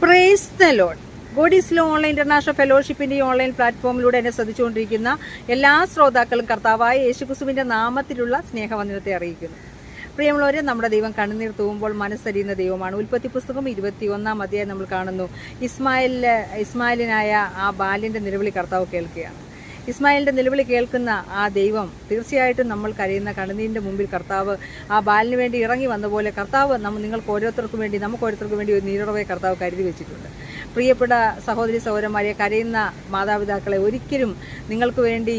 Price the lord. God is love online international ഫെലോഷിപ്പിന്റെ ഈ online പ്ലാറ്റ്ഫോമിലൂടെ എന്നെ ശ്രദ്ധിച്ചുകൊണ്ടിരിക്കുന്ന എല്ലാ ശ്രോതാക്കളും കർത്താവായ യേശുക്രിസ്തുവിന്റെ നാമത്തിലുള്ള സ്നേഹവന്ദനത്തെ അറിയിക്കുന്നു. പ്രിയമുള്ളവരെ, നമ്മുടെ ദൈവം കണ്ണുനീർ തൂവുമ്പോൾ മനസ്സരിയുന്ന ദൈവമാണ്. ഉൽപ്പത്തി പുസ്തകം 21-ാം അധ്യായം നമ്മൾ കാണുന്നു. ഇസ്മായിലിനായ ആ ബാല്യന്റെ നിലവിളി കർത്താവ് കേൾക്കുകയാണ്. ഇസ്മായിലിന്റെ നിലവിളി കേൾക്കുന്ന ആ ദൈവം തീർച്ചയായിട്ടും നമ്മൾ കരയുന്ന കണ്ണുനീരിന്റെ മുമ്പിൽ കർത്താവ് ആ ബാലിന് വേണ്ടി ഇറങ്ങി വന്ന പോലെ കർത്താവ് നമുക്ക് ഓരോരുത്തർക്കും വേണ്ടി ഒരു നീരുറവെ കർത്താവ് കരുതി വെച്ചിട്ടുണ്ട്. പ്രിയപ്പെട്ട സഹോദരി സഹോദരന്മാരെ, കരയുന്ന മാതാപിതാക്കളെ, ഒരിക്കലും നിങ്ങൾക്ക് വേണ്ടി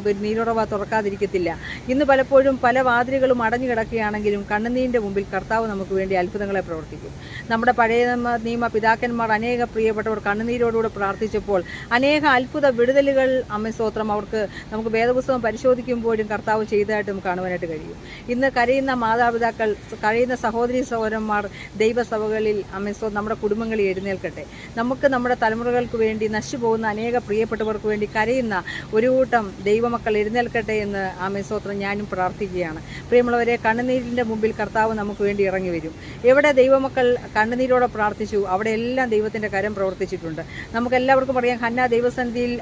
ഒരു നീരുറവ തുറക്കാതിരിക്കത്തില്ല. ഇന്ന് പലപ്പോഴും പല വാതിലുകളും അടഞ്ഞു കിടക്കുകയാണെങ്കിലും കണ്ണുനീരിന്റെ മുമ്പിൽ കർത്താവ് നമുക്ക് വേണ്ടി അത്ഭുതങ്ങളെ പ്രവർത്തിക്കും. നമ്മുടെ പഴയ നിയമ പിതാക്കന്മാർ അനേക പ്രിയപ്പെട്ടവർ കണ്ണുനീരോടുകൂടെ പ്രാർത്ഥിച്ചപ്പോൾ അനേക അത്ഭുത വിടുതലുകൾ സ്തോത്രം അവർക്ക് നമുക്ക് വേദപുസ്തകം പരിശോധിക്കുമ്പോഴും കർത്താവ് ചെയ്തതായിട്ട് നമുക്ക് കാണുവാനായിട്ട് കഴിയും. ഇന്ന് കരയുന്ന മാതാപിതാക്കൾ, കരയുന്ന സഹോദരി സഹോദരന്മാർ ദൈവസഭകളിൽ നമ്മുടെ കുടുംബങ്ങളിൽ എഴുന്നേൽക്കട്ടെ. നമുക്ക് നമ്മുടെ തലമുറകൾക്ക് വേണ്ടി നശിച്ചുപോകുന്ന അനേക പ്രിയപ്പെട്ടവർക്ക് വേണ്ടി കരയുന്ന ഒരു കൂട്ടം ദൈവമക്കൾ എഴുന്നേൽക്കട്ടെ എന്ന് സ്തോത്രം ഞാനും പ്രാർത്ഥിക്കുകയാണ്. പ്രിയമുള്ളവരെ, കണ്ണുനീരിൻ്റെ മുമ്പിൽ കർത്താവ് നമുക്ക് വേണ്ടി ഇറങ്ങി വരും. എവിടെ ദൈവമക്കൾ കണ്ണുനീരോടെ പ്രാർത്ഥിച്ചു അവിടെ എല്ലാം ദൈവത്തിൻ്റെ കരം പ്രവർത്തിച്ചിട്ടുണ്ട്. നമുക്കെല്ലാവർക്കും അറിയാം, ഹന്ന ദൈവസന്നിധിയിൽ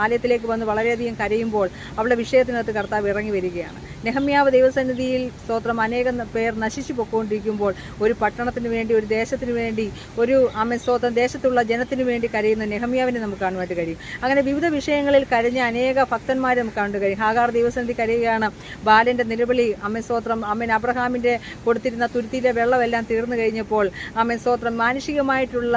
ആലയത്തിലേക്ക് വന്ന് വളരെയധികം കരയുമ്പോൾ അവളുടെ വിഷയത്തിനകത്ത് കർത്താവ് ഇറങ്ങി വരികയാണ്. നെഹമ്യാവ് ദൈവസന്നിധിയിൽ സ്തോത്രം അനേകം പേർ നശിച്ചു പൊയ്ക്കൊണ്ടിരിക്കുമ്പോൾ ഒരു പട്ടണത്തിന് വേണ്ടി, ഒരു ദേശത്തിന് വേണ്ടി, ഒരു സ്തോത്രം ദേശത്തുള്ള ജനത്തിന് വേണ്ടി കരയുന്ന നെഹമ്യാവിനെ നമുക്ക് കാണുവാനായിട്ട് കഴിയും. അങ്ങനെ വിവിധ വിഷയങ്ങളിൽ കരഞ്ഞ അനേക ഭക്തന്മാരെ നമുക്ക് കാണാൻ കഴിയും. ഹാഗാർ ദൈവസന്നിധി കരയുകയാണ്. ബാലൻ്റെ നിലവിളി സ്തോത്രം അബ്രഹാമിൻ്റെ കൊടുത്തിരുന്ന തുരുത്തിയിലെ വെള്ളമെല്ലാം തീർന്നു കഴിഞ്ഞപ്പോൾ സ്തോത്രം മാനുഷികമായിട്ടുള്ള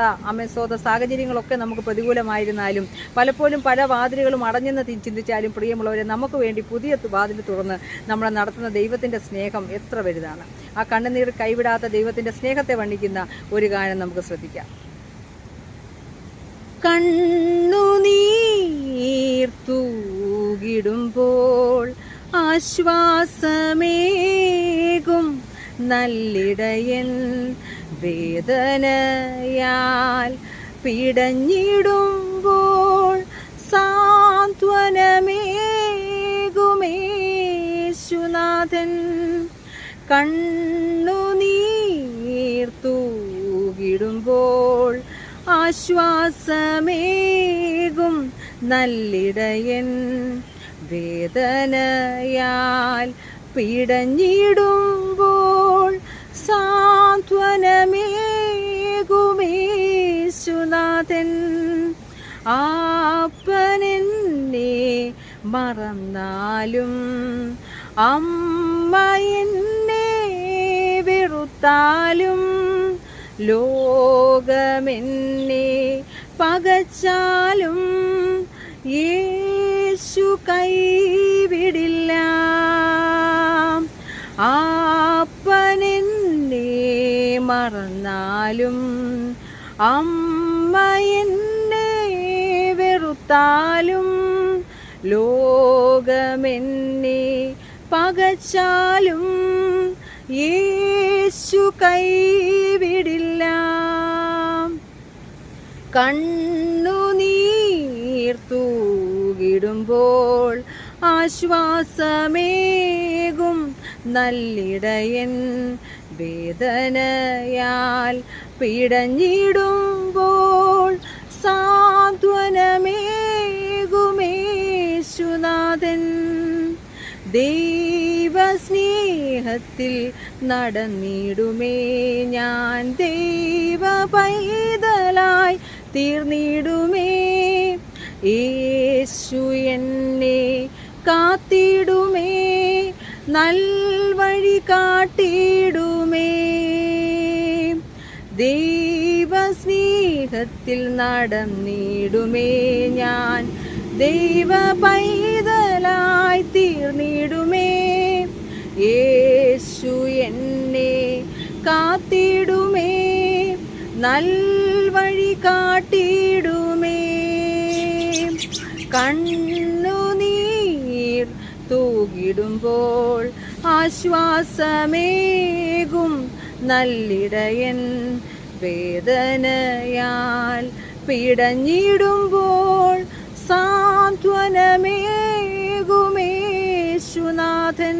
സ്തോത്ര സാഹചര്യങ്ങളൊക്കെ നമുക്ക് പ്രതികൂലമായിരുന്നാലും പലപ്പോഴും പല വാതിലുകളും അടഞ്ഞെന്ന് ചിന്തിച്ചാലും പ്രിയമുള്ളവരെ, നമുക്ക് വേണ്ടി പുതിയ വാതിൽ തുറന്ന് നമ്മളെ നടത്തുന്ന ദൈവത്തിൻ്റെ സ്നേഹം എത്ര വലുതാണ്. ആ കണ്ണുനീർ കൈവിടാത്ത ദൈവത്തിൻ്റെ സ്നേഹത്തെ വർണ്ണിക്കുന്ന ഒരു ഗാനം നമുക്ക് ശ്രദ്ധിക്കാം. കണ്ണുനീർ തൂകിടുമ്പോൾ ആശ്വാസമേകും നല്ലിടയൻ, വേദനയാൽ പിടഞ്ഞിടുമ്പോൾ സാന്ത്വനമേകുമേശുനാഥൻ. കണ്ണുനീർ തൂകിടുമ്പോൾ ആശ്വാസമേകും നല്ലിടയൻ, വേദനയാൽ പിടഞ്ഞിടുമ്പോൾ സാന്ത്വനമേകുമേശുനാഥൻ. അപ്പനെന്നെ മറന്നാലും അമ്മ എന്നെ വെറുത്താലും ലോകമെന്നെ പകച്ചാലും യേശു കൈവിടില്ല. അപ്പനെന്നെ മറന്നാലും അമ്മ എന്നെ വെറുത്താലും ലോകമെന്നെ പകച്ചാലും യേശു കൈവിടില്ല. കണ്ണുനീർ തൂകിടുമ്പോൾ ആശ്വാസമേകും നല്ലിടയൻ, വേദനയാൽ പിടഞ്ഞിടുമ്പോൾ സാന്ത്വനമേകുമേശുനാഥൻ. ദൈവസ്നേഹത്തിൽ നടന്നിടുമേ ഞാൻ, ദൈവ പൈതലായി തീർന്നിടുമേ. യേശു എന്നെ കാത്തിടുമേ, നൽവഴി കാട്ടിടുമേ. ദൈവസ്നേഹത്തിൽ നടന്നിടുമേ ഞാൻ, ദൈവ പൈതലായി തീർന്നിടുമേ. യേശു എന്നെ കാത്തിടുമേ, നൽവഴി കാട്ടിടുമേ. കണ്ണുനീർ തൂകിടുമ്പോൾ ആശ്വാസമേകും നല്ലിടയൻ, വേദനയാൽ പിടഞ്ഞിടുമ്പോൾ സാന്ത്വനമേകുമേശുനാഥൻ.